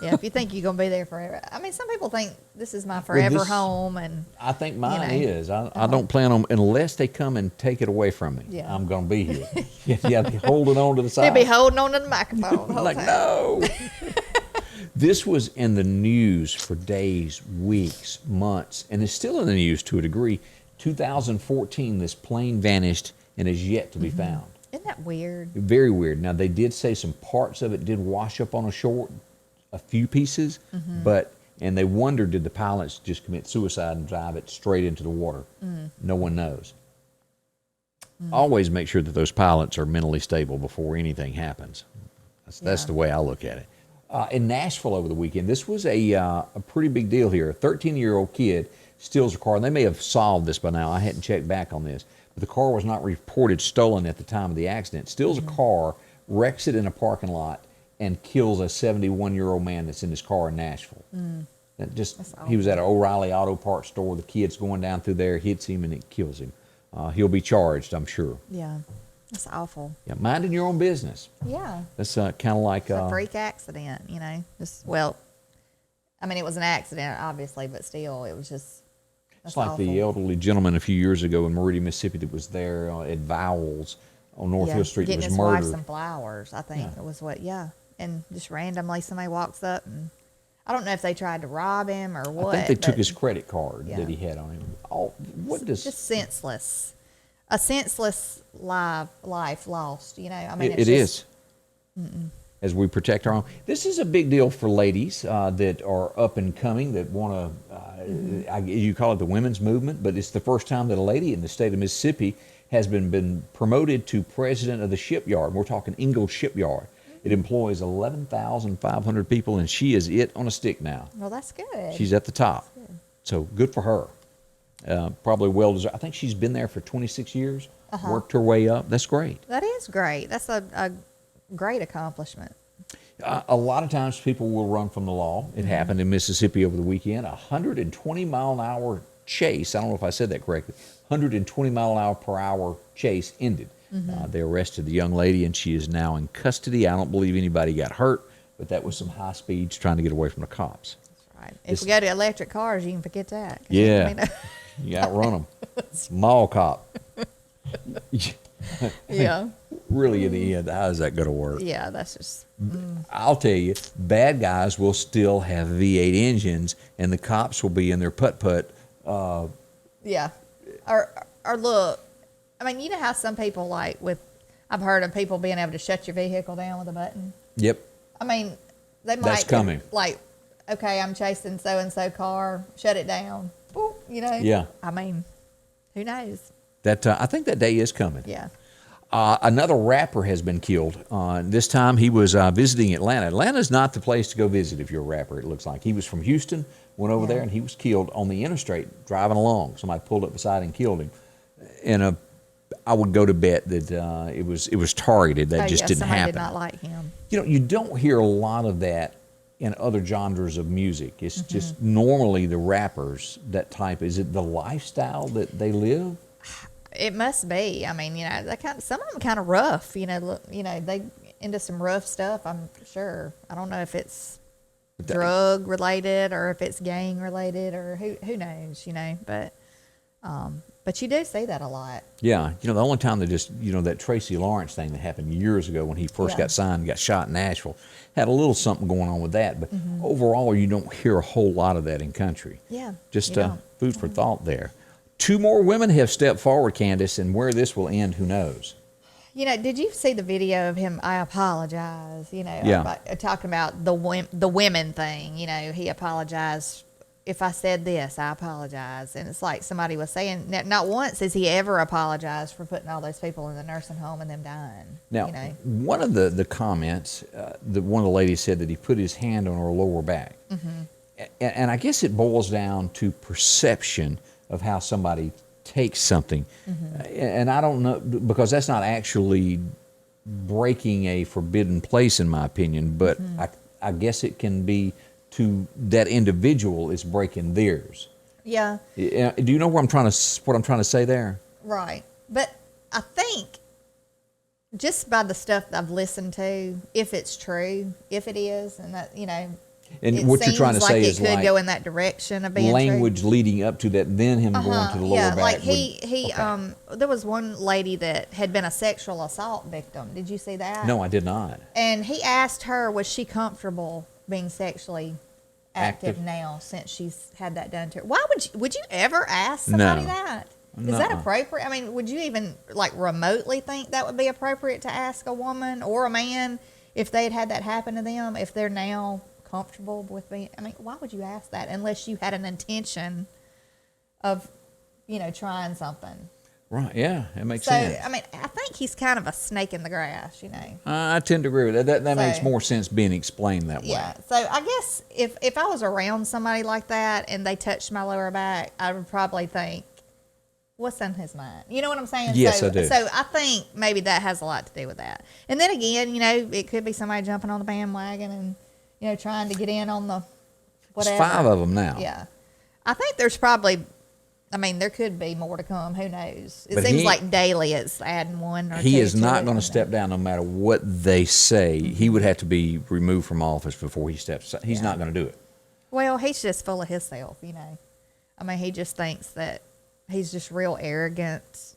Yeah, if you think you're gonna be there forever. I mean, some people think this is my forever this- home, and I think mine You know. is. I don't plan on, unless they come and take it away from me, Yeah. I'm going to be here. Yeah, be holding on to the they'll side. be holding on to the microphone the whole Like, time. no. This was in the news for days, weeks, months, and is still in the news to a degree. 2014, this plane vanished and is yet to be found. Isn't that weird? Very weird. Now, they did say some parts of it did wash up on a shore, a few pieces, and they wondered, did the pilots just commit suicide and drive it straight into the water? No one knows. Always make sure that those pilots are mentally stable before anything happens. That's the way I look at it. In Nashville over the weekend. This was a pretty big deal here. A 13-year-old kid steals a car, and they may have solved this by now. I hadn't checked back on this. But the car was not reported stolen at the time of the accident. Steals a car, wrecks it in a parking lot, and kills a 71-year-old man that's in his car in Nashville. He was at an O'Reilly Auto Parts store. The kid's going down through there, hits him, and it kills him. He'll be charged, I'm sure. Yeah, that's awful. Yeah, minding your own business. Yeah. That's kind of like a freak accident, you know. It was an accident, obviously, but still, it was just. It's like awful. the elderly gentleman a few years ago in Meridian, Mississippi, that was there at Vowels on North Hill Street. Getting was his murdered. wife some flowers, I think it was what. Yeah, and just randomly somebody walks up, and I don't know if they tried to rob him or what. I think they took his credit card that he had on him. Just senseless. A senseless life lost, you know. It is. As we protect our own. This is a big deal for ladies that are up and coming, that want to, you call it the women's movement, but it's the first time that a lady in the state of Mississippi has been promoted to president of the shipyard. We're talking Ingalls Shipyard. It employs 11,500 people, and she is it on a stick now. Well, that's good. She's at the top. So good for her. Probably well-deserved. I think she's been there for 26 years, worked her way up. That's great. That is great. That's a great accomplishment. A lot of times people will run from the law. It happened in Mississippi over the weekend. 120-mile-an-hour chase. I don't know if I said that correctly. 120-mile-per-hour chase ended. They arrested the young lady, and she is now in custody. I don't believe anybody got hurt, but that was some high speeds trying to get away from the cops. That's right. If we go to electric cars, you can forget that. Yeah. You outrun them. Mall cop. Yeah. Really, in the end, how is that going to work? Yeah, that's just. I'll tell you, bad guys will still have V8 engines, and the cops will be in their putt-putt. Yeah. Or look, you know how some people I've heard of people being able to shut your vehicle down with a button. Yep. They might. That's coming. Okay, I'm chasing so-and-so car, shut it down. Boop, you know? Yeah. Who knows? I think that day is coming. Yeah. Another rapper has been killed. This time he was visiting Atlanta. Atlanta's not the place to go visit if you're a rapper, it looks like. He was from Houston, went over there, and he was killed on the interstate driving along. Somebody pulled up beside him and killed him. And I would go to bet that it was targeted. That just didn't happen. Did not like him. You don't hear a lot of that in other genres of music. It's just normally the rappers, that type. Is it the lifestyle that they live? It must be. Some of them kind of rough. They into some rough stuff. I'm sure. I don't know if it's drug related or if it's gang related or who knows. But you do see that a lot. Yeah, the only time they just that Tracy Lawrence thing that happened years ago when he first got signed and got shot in Nashville had a little something going on with that. But overall, you don't hear a whole lot of that in country. Yeah, just food for thought there. 2 more women have stepped forward, Candace, and where this will end, who knows? Did you see the video of him? I apologize. Talking about the women thing. He apologized. If I said this, I apologize. And it's like somebody was saying, not once has he ever apologized for putting all those people in the nursing home and them dying. Now, one of the comments, one of the ladies said that he put his hand on her lower back. And I guess it boils down to perception of how somebody takes something. And I don't know, because that's not actually breaking a forbidden place, in my opinion, but I guess it can be to that individual is breaking theirs. Yeah. Do you know what I'm trying to say there? Right. But I think just by the stuff that I've listened to, if it's true, if it is, and that, and what you're trying to say is it could go in that direction of being language true. Leading up to that, then him going to the lower back. Like he there was one lady that had been a sexual assault victim. Did you see that? No, I did not. And he asked her, was she comfortable being sexually active now since she's had that done to her? Why would you ever ask somebody that? Is that appropriate? Would you even remotely think that would be appropriate to ask a woman or a man if they'd had that happen to them, if they're now comfortable with being, why would you ask that unless you had an intention of, trying something? Right. Yeah, it makes So, sense. I mean, I think he's kind of a snake in the grass, I tend to agree with that. That makes So- more sense being explained that way. Yeah. So I guess if I was around somebody like that and they touched my lower back, I would probably think, what's in his mind? You know what I'm saying? Yes, so, I do. So I think maybe that has a lot to do with that. And then again, it could be somebody jumping on the bandwagon and, trying to get in on the whatever. There's 5 of them now. Yeah. I think there's probably, there could be more to come. Who knows? It But seems he- like daily it's adding one or two. He is to not it, going to step down no matter what they say. He would have to be removed from office before he steps. He's not going to do it. Well, he's just full of himself, he just thinks that he's just real arrogant.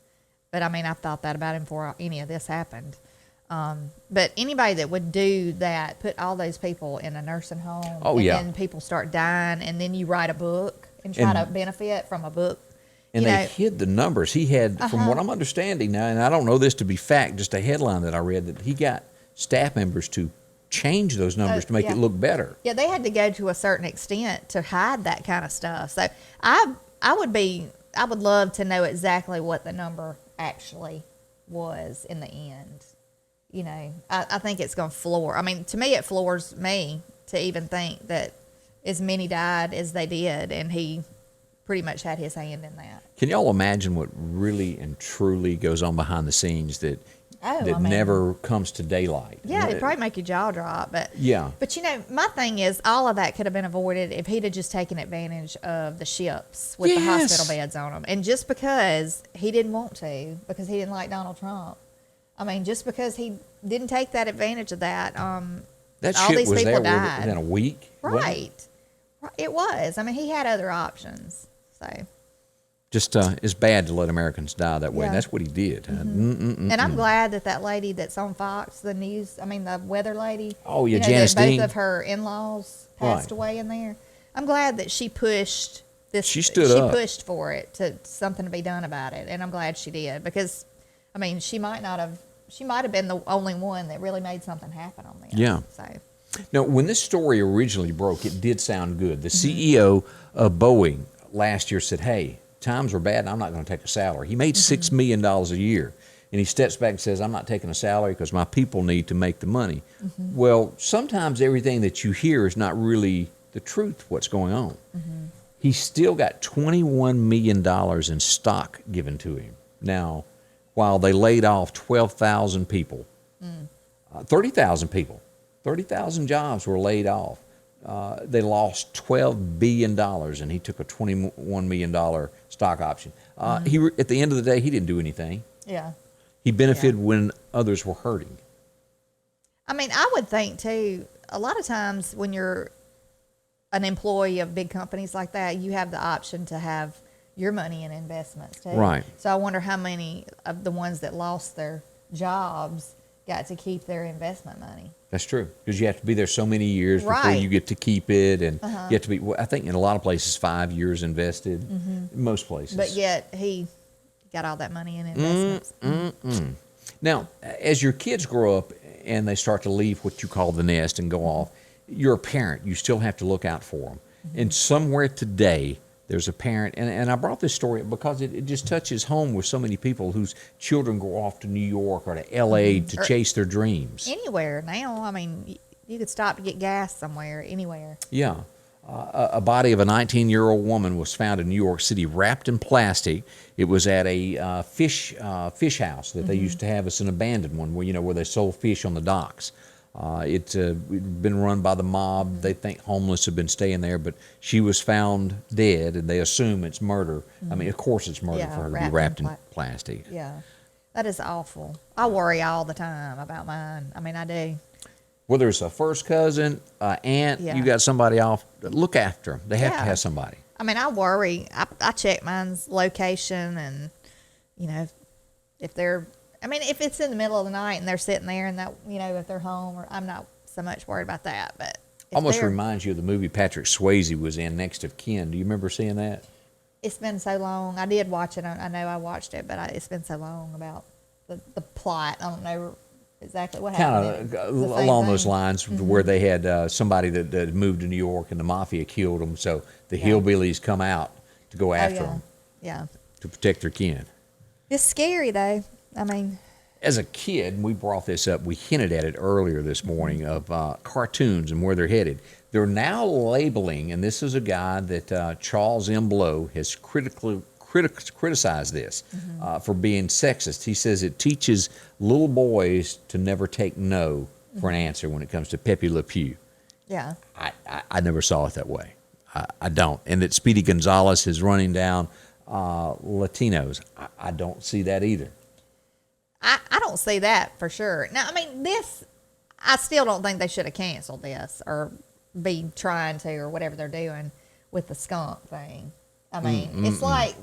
But I've thought that about him before any of this happened. But anybody that would do that, put all those people in a nursing home, Oh, and yeah. then people start dying, and then you write a book and try to benefit from a book. And they hid the numbers. He had, from what I'm understanding now, and I don't know this to be fact, just a headline that I read, that he got staff members to change those numbers to make yeah. it look better. Yeah, they had to go to a certain extent to hide that kind of stuff. So I would love to know exactly what the number actually was in the end. I think it's going to floor. To me, it floors me to even think that as many died as they did, and he pretty much had his hand in that. Can y'all imagine what really and truly goes on behind the scenes that never comes to daylight? Yeah, it'd probably make your jaw drop. But yeah. But my thing is, all of that could have been avoided if he'd have just taken advantage of the ships with the hospital beds on them. And just because he didn't want to, because he didn't like Donald Trump, just because he didn't take that advantage of that, That all ship these was people there died. within a week. wasn't it? Right. It was. He had other options. So. Just it's bad to let Americans die that way. Yeah. And that's what he did. And I'm glad that lady that's on Fox, the news, the weather lady. Oh, yeah, that Janice both Dean. of her in-laws passed Right. away in there. I'm glad that she pushed this. She stood up. She pushed for it, to something to be done about it. And I'm glad she did, because, she might have been the only one that really made something happen on this. Yeah. So. Now, when this story originally broke, it did sound good. The Mm-hmm. CEO of Boeing last year said, hey, times are bad and I'm not going to take a salary. He made $6 million a year. And he steps back and says, I'm not taking a salary because my people need to make the money. Well, sometimes everything that you hear is not really the truth, what's going on. He's still got $21 million in stock given to him. Now, while they laid off 12,000 people, 30,000 people, 30,000 jobs were laid off. They lost $12 billion, and he took a $21 million stock option. At the end of the day, he didn't do anything. Yeah. He benefited when others were hurting. I would think, too, a lot of times when you're an employee of big companies like that, you have the option to have your money in investments, too. Right. So I wonder how many of the ones that lost their jobs got to keep their investment money. That's true, because you have to be there so many years before Right. you get to keep it, and you have to be. I think in a lot of places, 5 years invested. Most places, But yet he got all that money in investments. Now, as your kids grow up and they start to leave what you call the nest and go off, you're a parent. You still have to look out for them. And somewhere today, there's a parent, and I brought this story up because it just touches home with so many people whose children go off to New York or to L.A. to chase their dreams. Anywhere now, you could stop to get gas somewhere, anywhere. Yeah. A body of a 19-year-old woman was found in New York City wrapped in plastic. It was at a fish house that they used to have. It's an abandoned one where they sold fish on the docks. It's been run by the mob. They think homeless have been staying there, but she was found dead, and they assume it's murder. Of course it's murder for her to be wrapped in plastic. Yeah, that is awful. I worry all the time about mine. I do. Whether it's a first cousin, aunt, Yeah. you got somebody off, look after them. They have to Yeah. have somebody. I worry. I check mine's location, and if they're, if it's in the middle of the night and they're sitting there, and that if they're home, or I'm not so much worried about that. But if Almost they're- reminds you of the movie Patrick Swayze was in, Next of Kin. Do you remember seeing that? It's been so long. I did watch it. I know I watched it, but it's been so long about the plot. I don't know exactly what happened. Kind of along those lines, where they had somebody that moved to New York and the mafia killed them, so the hillbillies come out to go after them Yeah. to protect their kin. It's scary though. I mean, As a kid, and we brought this up, we hinted at it earlier this morning, of cartoons and where they're headed. They're now labeling, and this is a guy that Charles M. Blow has criticized this for being sexist. He says it teaches little boys to never take no for an answer when it comes to Pepe Le Pew. yeah. I never saw it that way. I don't. And that Speedy Gonzalez is running down Latinos. I don't see that either. I don't see that for sure. Now, I mean, I still don't think they should have canceled this or be trying to or whatever they're doing with the skunk thing. I mean, it's like,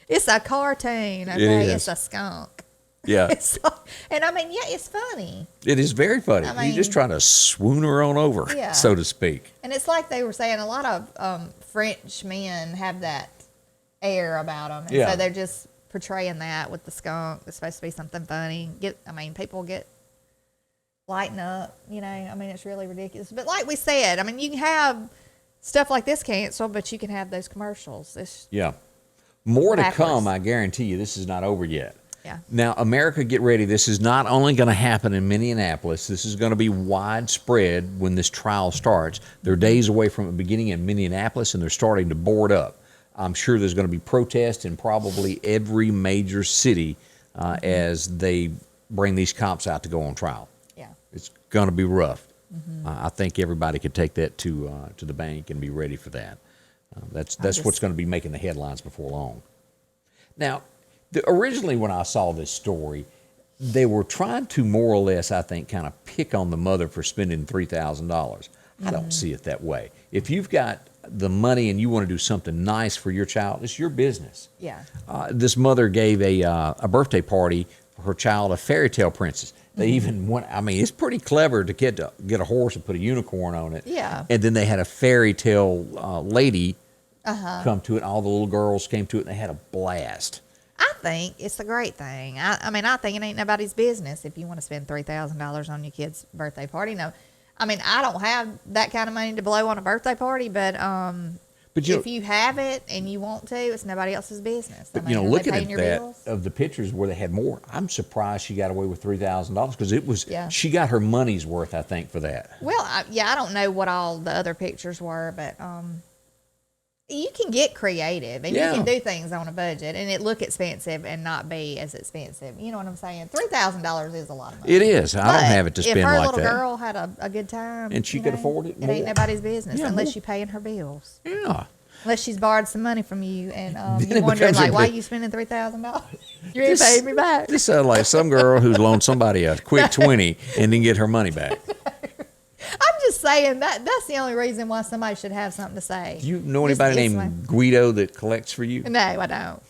it's a cartoon, okay? It's a skunk. Yeah. And I mean, yeah, it's funny. It is very funny. I mean, You're just trying to swoon her on over, Yeah. so to speak. And it's like they were saying, a lot of French men have that air about them. And Yeah. so they're just portraying that with the skunk. It's supposed to be something funny. People get lighten up, you know. I mean, it's really ridiculous. But like we said, I mean, you can have stuff like this canceled, but you can have those commercials. Yeah. More to backwards. come, I guarantee you. This is not over yet. Yeah. Now, America, get ready. This is not only going to happen in Minneapolis. This is going to be widespread when this trial starts. They're days away from it beginning in Minneapolis, and they're starting to board up. I'm sure there's going to be protests in probably every major city as they bring these cops out to go on trial. Yeah. It's going to be rough. I think everybody could take that to the bank and be ready for that. That's what's going to be making the headlines before long. Now, originally when I saw this story, they were trying to more or less, I think, kind of pick on the mother for spending $3,000. I don't see it that way. If you've got the money and you want to do something nice for your child, it's your business. Yeah. This mother gave a birthday party for her child, a fairy tale princess. They even went, I mean, it's pretty clever to get a horse and put a unicorn on it. Yeah. And then they had a fairy tale lady come to it. All the little girls came to it and they had a blast. I think it's a great thing. I mean, I think it ain't nobody's business if you want to spend $3,000 on your kid's birthday party. No, I mean, I don't have that kind of money to blow on a birthday party, but if you have it and you want to, it's nobody else's business. But, I mean, are they looking paying at your that, bills? of the pictures where they had more, I'm surprised she got away with $3,000 because it was, Yeah. she got her money's worth, I think, for that. Well, I don't know what all the other pictures were, but you can get creative and Yeah. you can do things on a budget and it look expensive and not be as expensive. You know what I'm saying? $3,000 is a lot of money. It is. I don't have it to spend if her like little that. girl had a good time And she you could know, afford it it ain't more. nobody's business Yeah, unless more. you're paying her bills. Yeah. Unless she's borrowed some money from you and Then you're it wondering becomes a like, why are big- you spending $3,000? You ain't paid me back. This sounds like some girl who's loaned somebody a quick 20 and didn't get her money back. I'm just saying that's the only reason why somebody should have something to say. Do you know Just- anybody it's named Guido that collects for you? No, I don't.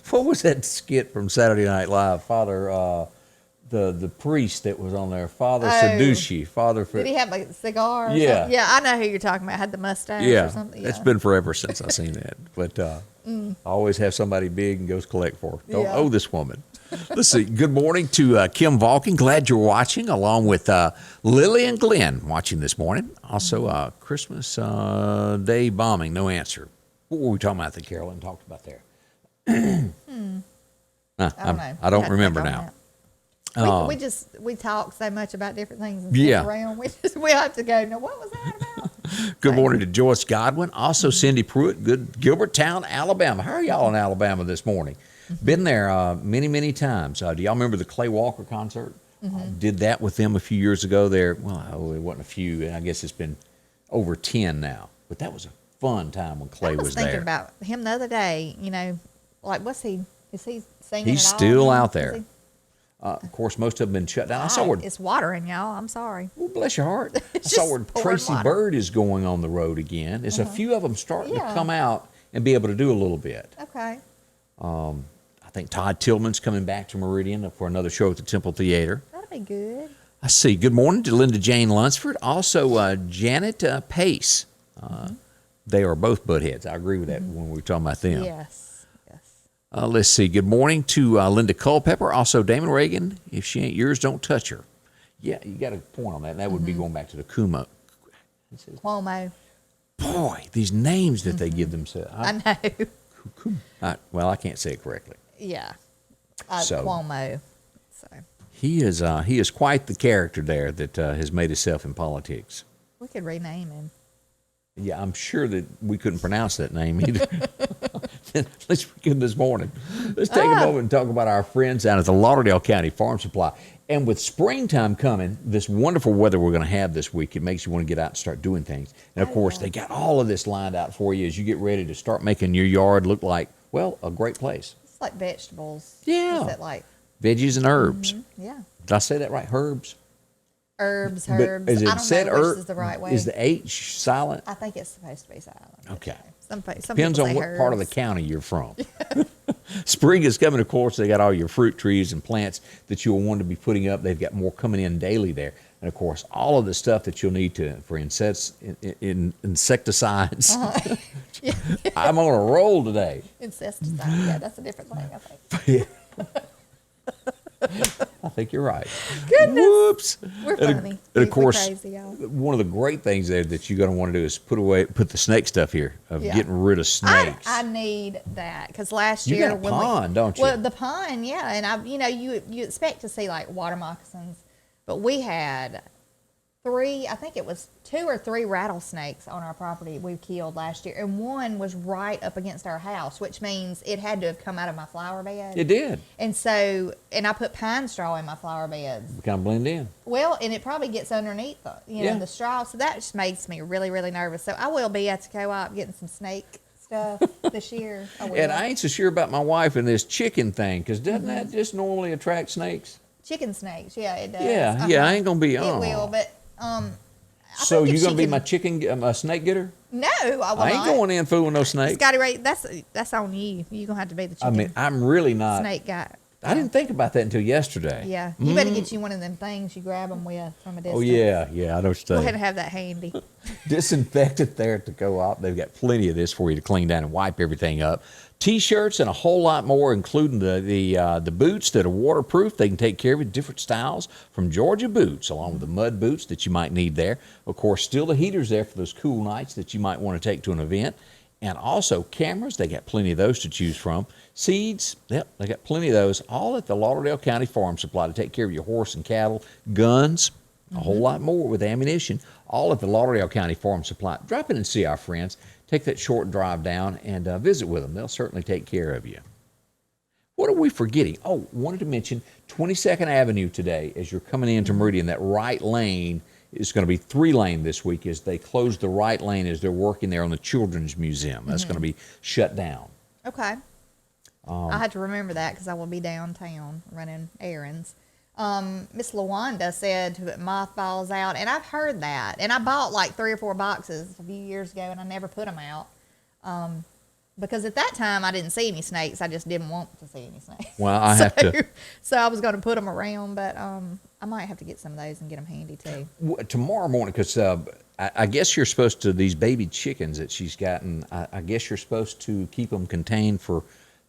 What was that skit from Saturday Night Live? Father, the priest that was on there, Father Saducci, Father for. Did he have a cigar? Or Yeah. something? Yeah, I know who you're talking about. Had the mustache Yeah, or something. it's Yeah. been forever since I've seen that. But I always have somebody big and goes collect for. Don't Yeah. owe this woman. Let's see. Good morning to Kim Valkin. Glad you're watching, along with Lily and Glenn watching this morning. Also, Christmas Day bombing, no answer. What were we talking about that Carolyn talked about there? I don't know. I don't I'd remember think on now. that. We talk so much about different things and Yeah. stuff around. We have to go. Now, what was that about? Good morning to Joyce Godwin. Also, Cindy Pruitt, good Gilbertown, Alabama. How are y'all in Alabama this morning? Been there many, many times. Do y'all remember the Clay Walker concert? Did that with them a few years ago there. Well, it wasn't a few, and I guess it's been over 10 now. But that was a fun time when Clay I was was thinking there. about him the other day. You know, like what's he? Is he singing? He's at all still now? out Is there. he? Of course, most of them been shut down. I saw where, It's watering, y'all. I'm sorry. oh, bless your heart. I It's saw just where pouring Tracy water. Bird is going on the road again. There's a few of them starting to Yeah. come out and be able to do a little bit. Okay. I think Todd Tillman's coming back to Meridian for another show at the Temple Theater. That'll be good. I see. Good morning to Linda Jane Lunsford. Also, Janet Pace. They are both buttheads. I agree with that when we were talking about them. Yes. Yes. Let's see. Good morning to Linda Culpepper. Also, Damon Reagan. If she ain't yours, don't touch her. Yeah, you got a point on that. That would be going back to the Kuma. Cuomo. Boy, these names that they give themselves. I know. Well, I can't say it correctly. Yeah. So- Cuomo. So He is quite the character there that has made himself in politics. we could rename him. Yeah, I'm sure that we couldn't pronounce that name either. Let's begin this morning. Let's take a moment and talk about our friends down at the Lauderdale County Farm Supply. And with springtime coming, this wonderful weather we're going to have this week, it makes you want to get out and start doing things. And, of course, they got all of this lined out for you as you get ready to start making your yard look like, well, a great place. It's like vegetables. Yeah. Is it like Veggies and herbs. yeah. Did I say that right? Herbs? Herbs. But is it I don't said know which is the right way. Is the H silent? I think it's supposed to be silent. Okay. Some Depends people on say what part of the herbs. county you're from. Spring is coming, of course. They got all your fruit trees and plants that you'll want to be putting up. They've got more coming in daily there. And, of course, all of the stuff that you'll need for insecticides. Yeah. I'm on a roll today. Incesticide. Yeah, that's a different thing, I think. I think you're right. Goodness. Whoops. We're And funny. of course, We're crazy, y'all. one of the great things there that you're going to want to do is put the snake stuff here of Yeah. getting rid of snakes. I need that because last You year got a when pond, don't you? Well, the pond, yeah, and you expect to see like water moccasins, but we had I think it was 2 or 3 rattlesnakes on our property we killed last year, and one was right up against our house, which means it had to have come out of my flower bed. It did. And so, and I put pine straw in my flower beds. Kind of blend in. Well, and it probably gets underneath Yeah. the straw, so that just makes me really, really nervous. So I will be at the co-op getting some snake stuff this year. I will. And I ain't so sure about my wife and this chicken thing, because doesn't Mm-hmm. that just normally attract snakes? Chicken snakes, yeah, it does. Yeah, I ain't gonna be It will, but I So think if you gonna she be my snake getter? No, I will I ain't not. going in fooling no snakes. Scotty Ray, that's on you. You're gonna have to be the I chicken mean, I'm really not. snake guy. I didn't think about that until yesterday. Yeah, you better get you one of them things you grab them with from a distance. Oh yeah, I know what you're Go saying. ahead and have that handy. Disinfectant there at the co-op. They've got plenty of this for you to clean down and wipe everything up. T-shirts and a whole lot more, including the boots that are waterproof. They can take care of you. Different styles from Georgia Boots, along with the mud boots that you might need there. Of course, still the heaters there for those cool nights that you might want to take to an event. And also cameras. They got plenty of those to choose from. Seeds. Yep, they got plenty of those. All at the Lauderdale County Farm Supply to take care of your horse and cattle. Guns. A whole lot more with ammunition, all at the Lauderdale County Farm Supply. Drop in and see our friends. Take that short drive down and visit with them. They'll certainly take care of you. What are we forgetting? Oh, wanted to mention 22nd Avenue today as you're coming into Meridian. That right lane is going to be 3-lane this week as they close the right lane as they're working there on the Children's Museum. That's going to be shut down. Okay. I had to remember that because I will be downtown running errands. Miss LaWanda said to put mothballs out, and I've heard that. And I bought like 3 or 4 boxes a few years ago, and I never put them out because at that time I didn't see any snakes. I just didn't want to see any snakes. Well, I have to. So I was going to put them around, but I might have to get some of those and get them handy too. Tomorrow morning, because I guess you're supposed to, these baby chickens that she's gotten, I guess you're supposed to keep them contained for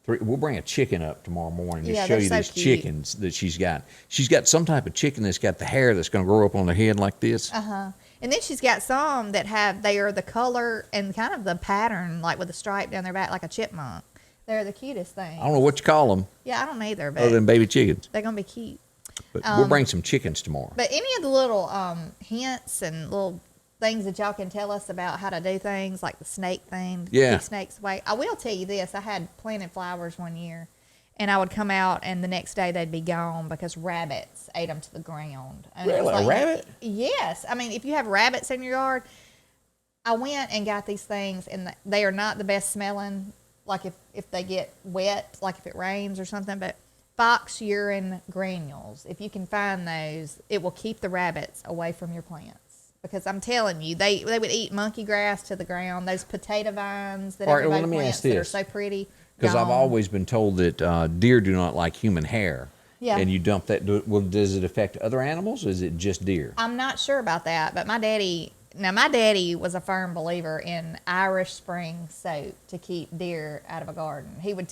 3. We'll bring a chicken up tomorrow morning to show you so these cute. chickens that she's got. She's got some type of chicken that's got the hair that's going to grow up on their head like this. And then she's got some that they are the color and kind of the pattern, like with a stripe down their back, like a chipmunk. They're the cutest thing. I don't know what you call them Yeah, I don't either, but other than baby chickens. they're going to be cute. But we'll bring some chickens tomorrow. But any of the little hints and little things that y'all can tell us about how to do things, like the snake thing, Yeah. keep snakes away. I will tell you this. I had planted flowers one year, and I would come out, and the next day they'd be gone because rabbits ate them to the ground. And it was Really? A rabbit? Yes. I mean, if you have rabbits in your yard, I went and got these things, and they are not the best smelling, like if they get wet, like if it rains or something, but fox urine granules. If you can find those, it will keep the rabbits away from your plants. Because I'm telling you, they would eat monkey grass to the ground. Those potato vines that All right, well, everybody let me plants ask that are this. so pretty. Because I've gone. always been told that deer do not like human hair. Yeah. And you dump that. Well, does it affect other animals, or is it just deer? I'm not sure about that, but my daddy was a firm believer in Irish Spring soap to keep deer out of a garden. He would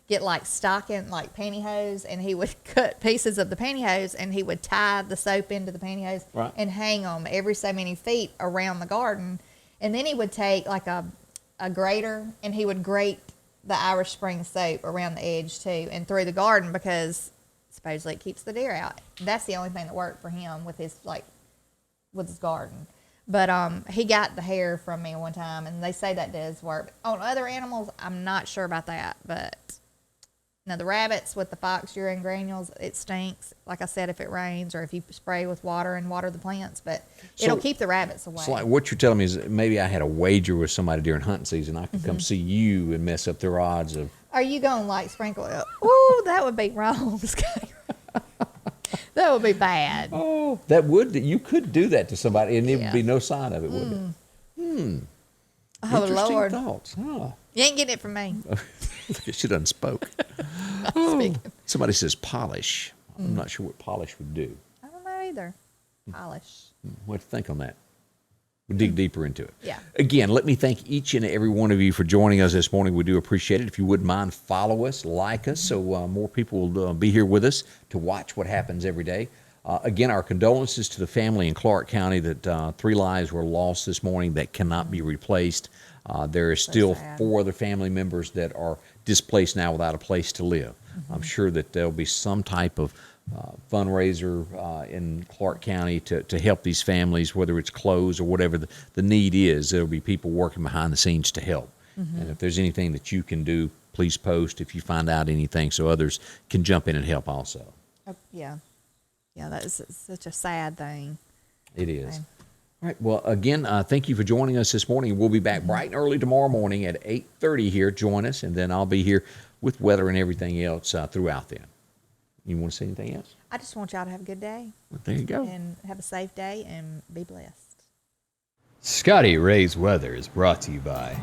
get like pantyhose, and he would cut pieces of the pantyhose, and he would tie the soap into the pantyhose Right. and hang them every so many feet around the garden. And then he would take like a a grater, and he would grate the Irish Spring soap around the edge too and through the garden because supposedly it keeps the deer out. That's the only thing that worked for him with his garden. But he got the hair from me one time, and they say that does work. On other animals, I'm not sure about that. But now the rabbits with the fox urine granules, it stinks. Like I said, if it rains or if you spray with water and water the plants, but it'll keep the rabbits away. So like what you're telling me is maybe I had a wager with somebody during hunting season. I could come see you and mess up their odds of. Are you going to sprinkle it? Ooh, that would be wrong, Scotty. That would be bad. Oh, you could do that to somebody, and there would be no sign of it, would it? Oh, Interesting Lord. thoughts. Huh. You ain't getting it from me. She done spoke. Somebody says polish. I'm not sure what polish would do. I don't know either. Polish. What to think on that? We'll dig deeper into it. Yeah. Again, let me thank each and every one of you for joining us this morning. We do appreciate it. If you wouldn't mind, follow us, like us, so more people will be here with us to watch what happens every day. Again, our condolences to the family in Clarke County that 3 lives were lost this morning that cannot be replaced. There is still 4 other family members that are displaced now without a place to live. I'm sure that there'll be some type of fundraiser in Clarke County to help these families, whether it's clothes or whatever the need is. There'll be people working behind the scenes to help. And if there's anything that you can do, please post if you find out anything so others can jump in and help also. Yeah. Yeah, that is such a sad thing. It is. All right. Well, again, thank you for joining us this morning. We'll be back bright and early tomorrow morning at 8:30 here. Join us, and then I'll be here with weather and everything else throughout then. You want to say anything else? I just want y'all to have a good day. Well, there you go. And have a safe day and be blessed. Scotty Ray's Weather is brought to you by